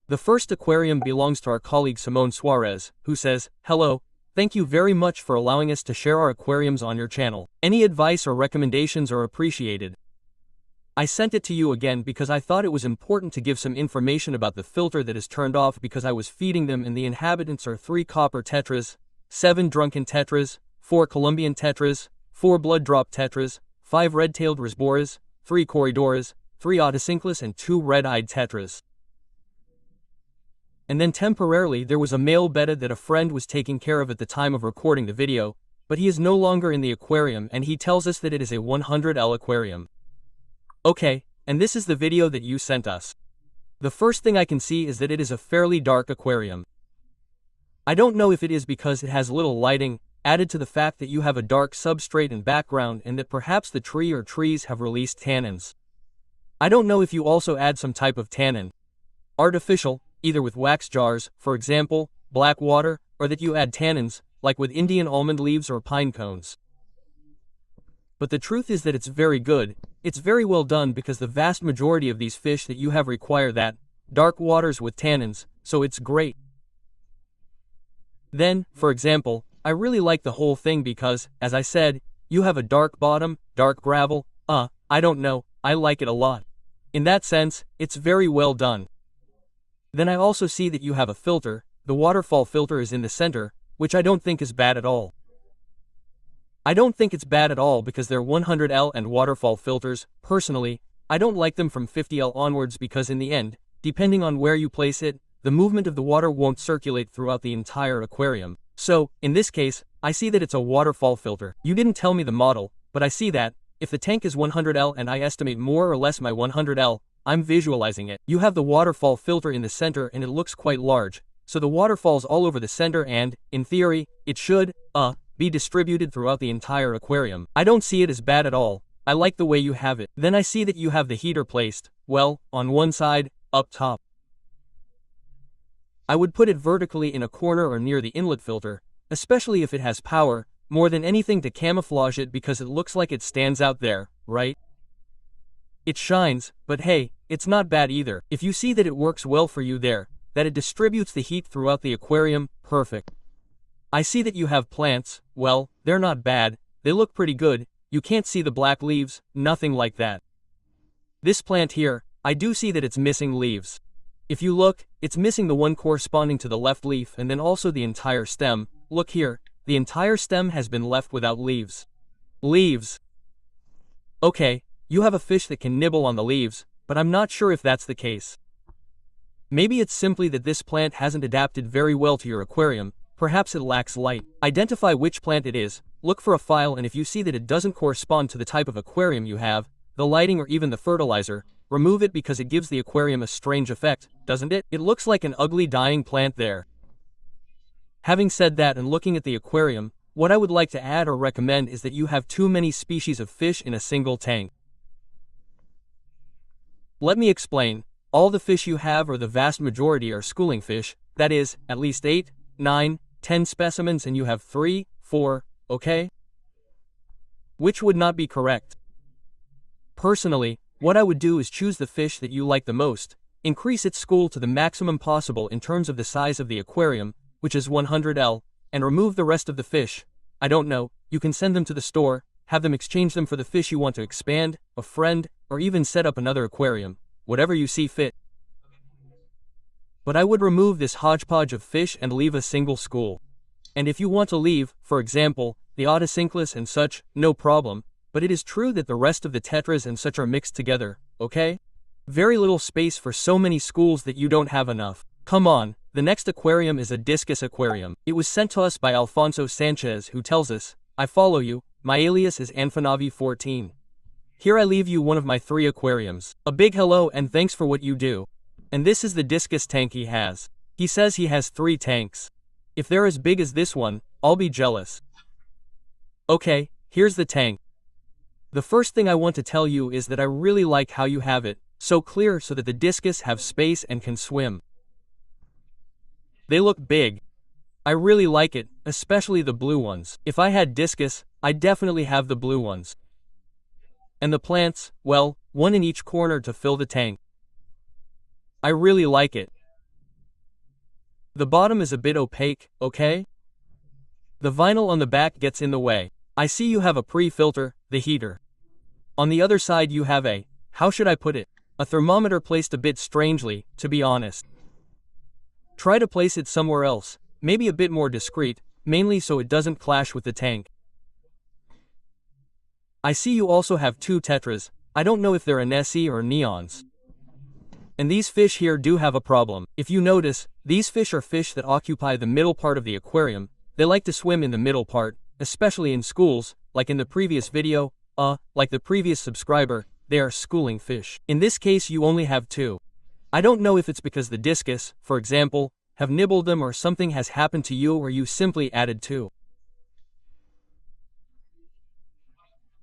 The first aquarium belongs to our colleague Simone Suarez, who says, "Hello, thank you very much for allowing us to share our aquariums on your channel. Any advice or recommendations are appreciated. I sent it to you again because I thought it was important to give some information about the filter that is turned off because I was feeding them and the inhabitants are 3 copper tetras, 7 drunken tetras, 4 Colombian tetras, 4 blood drop tetras, 5 red-tailed rasboras, 3 corridoras, 3 otocinclus and 2 red-eyed tetras. And then temporarily there was a male betta that a friend was taking care of at the time of recording the video, but he is no longer in the aquarium and he tells us that it is a 100L aquarium. Okay, and this is the video that you sent us. The first thing I can see is that it is a fairly dark aquarium. I don't know if it is because it has little lighting, added to the fact that you have a dark substrate and background and that perhaps the tree or trees have released tannins. I don't know if you also add some type of tannin. Artificial, either with wax jars, for example, black water, or that you add tannins, like with Indian almond leaves or pine cones. But the truth is that it's very good, it's very well done because the vast majority of these fish that you have require that, dark waters with tannins, so it's great. Then, for example, I really like the whole thing because, as I said, you have a dark bottom, dark gravel, I don't know, I like it a lot. In that sense, it's very well done. Then I also see that you have a filter, the waterfall filter is in the center, which I don't think is bad at all. I don't think it's bad at all because they're 100L and waterfall filters. Personally, I don't like them from 50L onwards because in the end, depending on where you place it, the movement of the water won't circulate throughout the entire aquarium. So, in this case, I see that it's a waterfall filter. You didn't tell me the model, but I see that, if the tank is 100L and I estimate more or less my 100L, I'm visualizing it. You have the waterfall filter in the center and it looks quite large, so the water falls all over the center and, in theory, it should, be distributed throughout the entire aquarium. I don't see it as bad at all. I like the way you have it. Then I see that you have the heater placed, well, on one side, up top. I would put it vertically in a corner or near the inlet filter, especially if it has power, more than anything to camouflage it because it looks like it stands out there, right? It shines, but hey, it's not bad either. If you see that it works well for you there, that it distributes the heat throughout the aquarium, perfect. I see that you have plants, well, they're not bad, they look pretty good, you can't see the black leaves, nothing like that. This plant here, I do see that it's missing leaves. If you look, it's missing the one corresponding to the left leaf and then also the entire stem. Look here, the entire stem has been left without leaves. Leaves. Okay, you have a fish that can nibble on the leaves, but I'm not sure if that's the case. Maybe it's simply that this plant hasn't adapted very well to your aquarium, perhaps it lacks light. Identify which plant it is, look for a file and if you see that it doesn't correspond to the type of aquarium you have, the lighting or even the fertilizer, remove it because it gives the aquarium a strange effect, doesn't it? It looks like an ugly dying plant there. Having said that and looking at the aquarium, what I would like to add or recommend is that you have too many species of fish in a single tank. Let me explain. All the fish you have or the vast majority are schooling fish, that is, at least 8, 9, 10 specimens and you have 3, 4, okay? Which would not be correct. Personally, what I would do is choose the fish that you like the most, increase its school to the maximum possible in terms of the size of the aquarium, which is 100L, and remove the rest of the fish. I don't know, you can send them to the store, have them exchange them for the fish you want to expand, a friend, or even set up another aquarium, whatever you see fit. But I would remove this hodgepodge of fish and leave a single school. And if you want to leave, for example, the otocinclus and such, no problem, but it is true that the rest of the tetras and such are mixed together, okay? Very little space for so many schools that you don't have enough. Come on, the next aquarium is a Discus aquarium. It was sent to us by Alfonso Sanchez who tells us, I follow you, my alias is Anfanavi14. Here I leave you one of my 3 aquariums. A big hello and thanks for what you do. And this is the Discus tank he has. He says he has 3 tanks. If they're as big as this one, I'll be jealous. Okay, here's the tank. The first thing I want to tell you is that I really like how you have it, so clear so that the Discus have space and can swim. They look big. I really like it, especially the blue ones. If I had Discus, I'd definitely have the blue ones. And the plants, well, one in each corner to fill the tank. I really like it. The bottom is a bit opaque, okay? The vinyl on the back gets in the way. I see you have a pre-filter, the heater. On the other side you have a, how should I put it, a thermometer placed a bit strangely, to be honest. Try to place it somewhere else, maybe a bit more discreet, mainly so it doesn't clash with the tank. I see you also have two tetras. I don't know if they're Anesi or neons. And these fish here do have a problem. If you notice, these fish are fish that occupy the middle part of the aquarium. They like to swim in the middle part, especially in schools, like in the previous video, like the previous subscriber, they are schooling fish. In this case you only have two. I don't know if it's because the Discus, for example, have nibbled them or something has happened to you or you simply added two.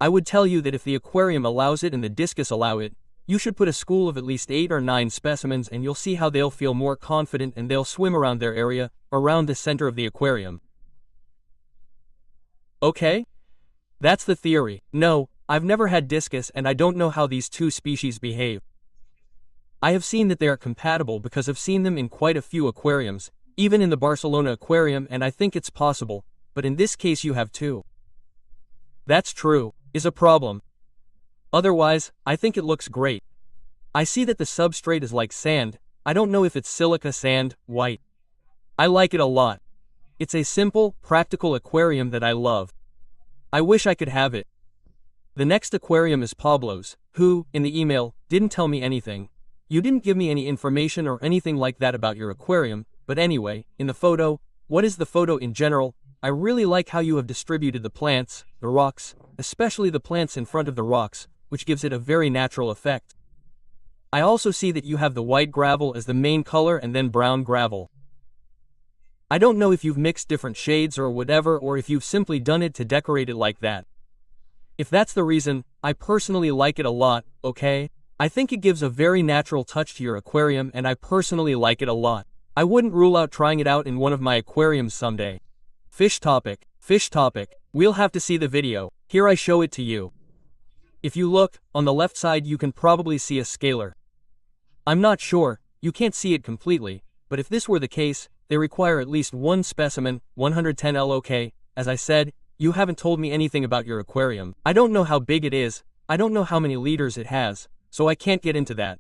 I would tell you that if the aquarium allows it and the Discus allow it, you should put a school of at least 8 or 9 specimens and you'll see how they'll feel more confident and they'll swim around their area, around the center of the aquarium. Okay? That's the theory. No, I've never had Discus and I don't know how these two species behave. I have seen that they are compatible because I've seen them in quite a few aquariums, even in the Barcelona aquarium, and I think it's possible, but in this case you have two. That's true, is a problem. Otherwise, I think it looks great. I see that the substrate is like sand. I don't know if it's silica sand, white. I like it a lot. It's a simple, practical aquarium that I love. I wish I could have it. The next aquarium is Pablo's, who, in the email, didn't tell me anything. You didn't give me any information or anything like that about your aquarium, but anyway, in the photo, what is the photo in general? I really like how you have distributed the plants, the rocks, especially the plants in front of the rocks, which gives it a very natural effect. I also see that you have the white gravel as the main color and then brown gravel. I don't know if you've mixed different shades or whatever or if you've simply done it to decorate it like that. If that's the reason, I personally like it a lot, okay? I think it gives a very natural touch to your aquarium and I personally like it a lot. I wouldn't rule out trying it out in one of my aquariums someday. Fish topic. We'll have to see the video. Here I show it to you. If you look, on the left side you can probably see a scalar. I'm not sure, you can't see it completely, but if this were the case, they require at least one specimen, 110 LOK. As I said, you haven't told me anything about your aquarium. I don't know how big it is, I don't know how many liters it has, so I can't get into that.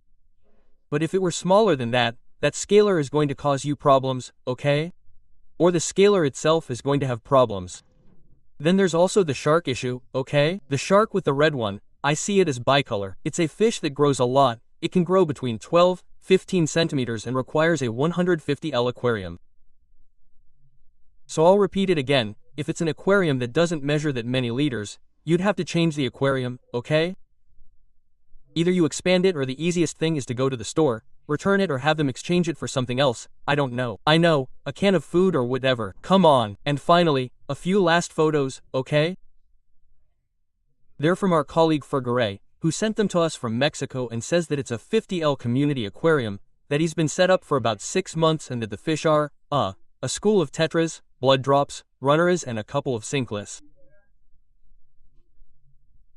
But if it were smaller than that, that scalar is going to cause you problems, okay? Or the scalar itself is going to have problems. Then there's also the shark issue, okay? The shark with the red one, I see it as bicolor. It's a fish that grows a lot. It can grow between 12-15 centimeters and requires a 150 L aquarium. So I'll repeat it again, if it's an aquarium that doesn't measure that many liters, you'd have to change the aquarium, okay? Either you expand it or the easiest thing is to go to the store, return it or have them exchange it for something else, I don't know. I know, a can of food or whatever, come on. And finally, a few last photos, okay? They're from our colleague Fergaray, who sent them to us from Mexico and says that it's a 50L community aquarium, that he's been set up for about 6 months and that the fish are, a school of tetras, blood drops, runners and a couple of cinchlus.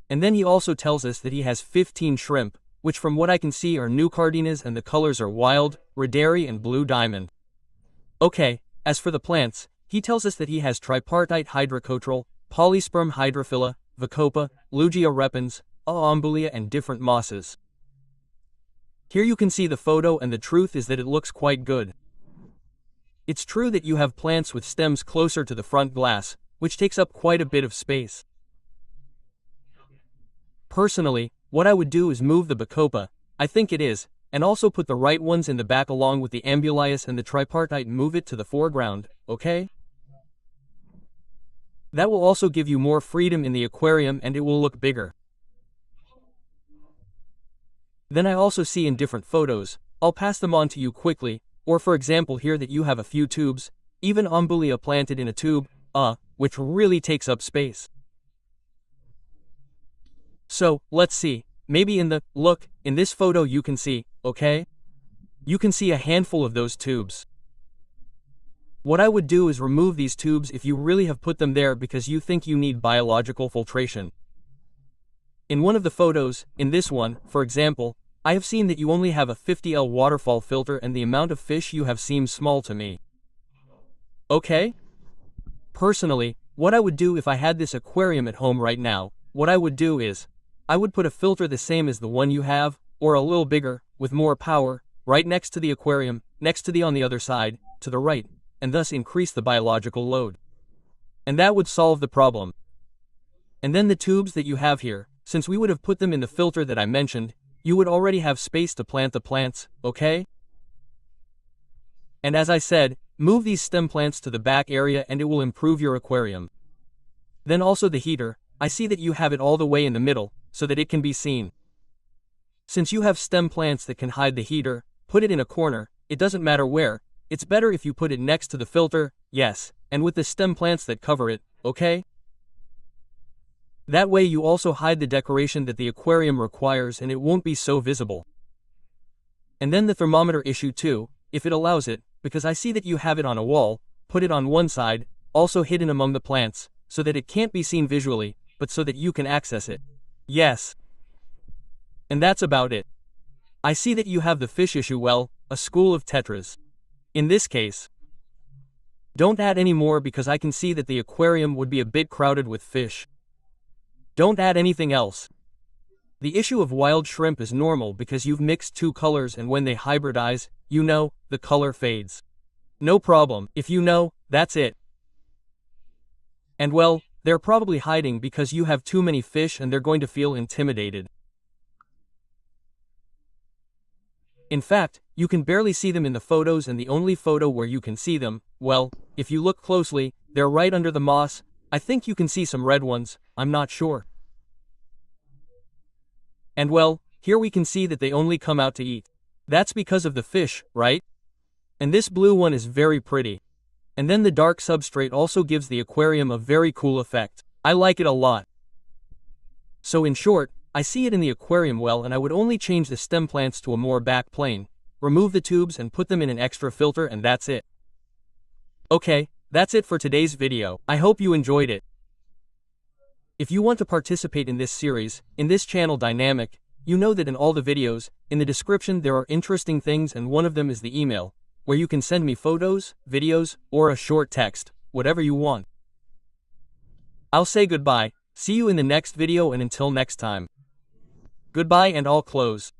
And then he also tells us that he has 15 shrimp, which from what I can see are new cardinas and the colors are wild, rederi and blue diamond. Okay, as for the plants, he tells us that he has tripartite hydrocotral, polysperm hydrophila, Vicopa, Lugia repens, Aombulia and different mosses. Here you can see the photo and the truth is that it looks quite good. It's true that you have plants with stems closer to the front glass, which takes up quite a bit of space. Personally, what I would do is move the Bacopa, I think it is, and also put the right ones in the back along with the Ambulias and the tripartite and move it to the foreground, okay? That will also give you more freedom in the aquarium and it will look bigger. Then I also see in different photos, I'll pass them on to you quickly, or for example here that you have a few tubes, even Ambulia planted in a tube, which really takes up space. So, let's see, maybe in this photo you can see, okay? You can see a handful of those tubes. What I would do is remove these tubes if you really have put them there because you think you need biological filtration. In one of the photos, in this one, for example, I have seen that you only have a 50L waterfall filter and the amount of fish you have seems small to me. Okay? Personally, what I would do if I had this aquarium at home right now, what I would do is, I would put a filter the same as the one you have, or a little bigger, with more power, right next to the aquarium, next to the on the other side, to the right, and thus increase the biological load. And that would solve the problem. And then the tubes that you have here, since we would have put them in the filter that I mentioned, you would already have space to plant the plants, okay? And as I said, move these stem plants to the back area and it will improve your aquarium. Then also the heater, I see that you have it all the way in the middle, so that it can be seen. Since you have stem plants that can hide the heater, put it in a corner, it doesn't matter where, it's better if you put it next to the filter, yes, and with the stem plants that cover it, okay? That way you also hide the decoration that the aquarium requires and it won't be so visible. And then the thermometer issue too, if it allows it, because I see that you have it on a wall, put it on one side, also hidden among the plants, so that it can't be seen visually, but so that you can access it. Yes. And that's about it. I see that you have the fish issue, well, a school of tetras. In this case, don't add any more because I can see that the aquarium would be a bit crowded with fish. Don't add anything else. The issue of wild shrimp is normal because you've mixed two colors and when they hybridize, you know, the color fades. No problem, if you know, that's it. And well, they're probably hiding because you have too many fish and they're going to feel intimidated. In fact, you can barely see them in the photos and the only photo where you can see them, well, if you look closely, they're right under the moss. I think you can see some red ones, I'm not sure. And well, here we can see that they only come out to eat. That's because of the fish, right? And this blue one is very pretty. And then the dark substrate also gives the aquarium a very cool effect. I like it a lot. So in short, I see it in the aquarium well and I would only change the stem plants to a more back plane, remove the tubes and put them in an extra filter and that's it. Okay, that's it for today's video. I hope you enjoyed it. If you want to participate in this series, in this channel dynamic, you know that in all the videos, in the description there are interesting things and one of them is the email, where you can send me photos, videos, or a short text, whatever you want. I'll say goodbye, see you in the next video and until next time. Goodbye and I'll close.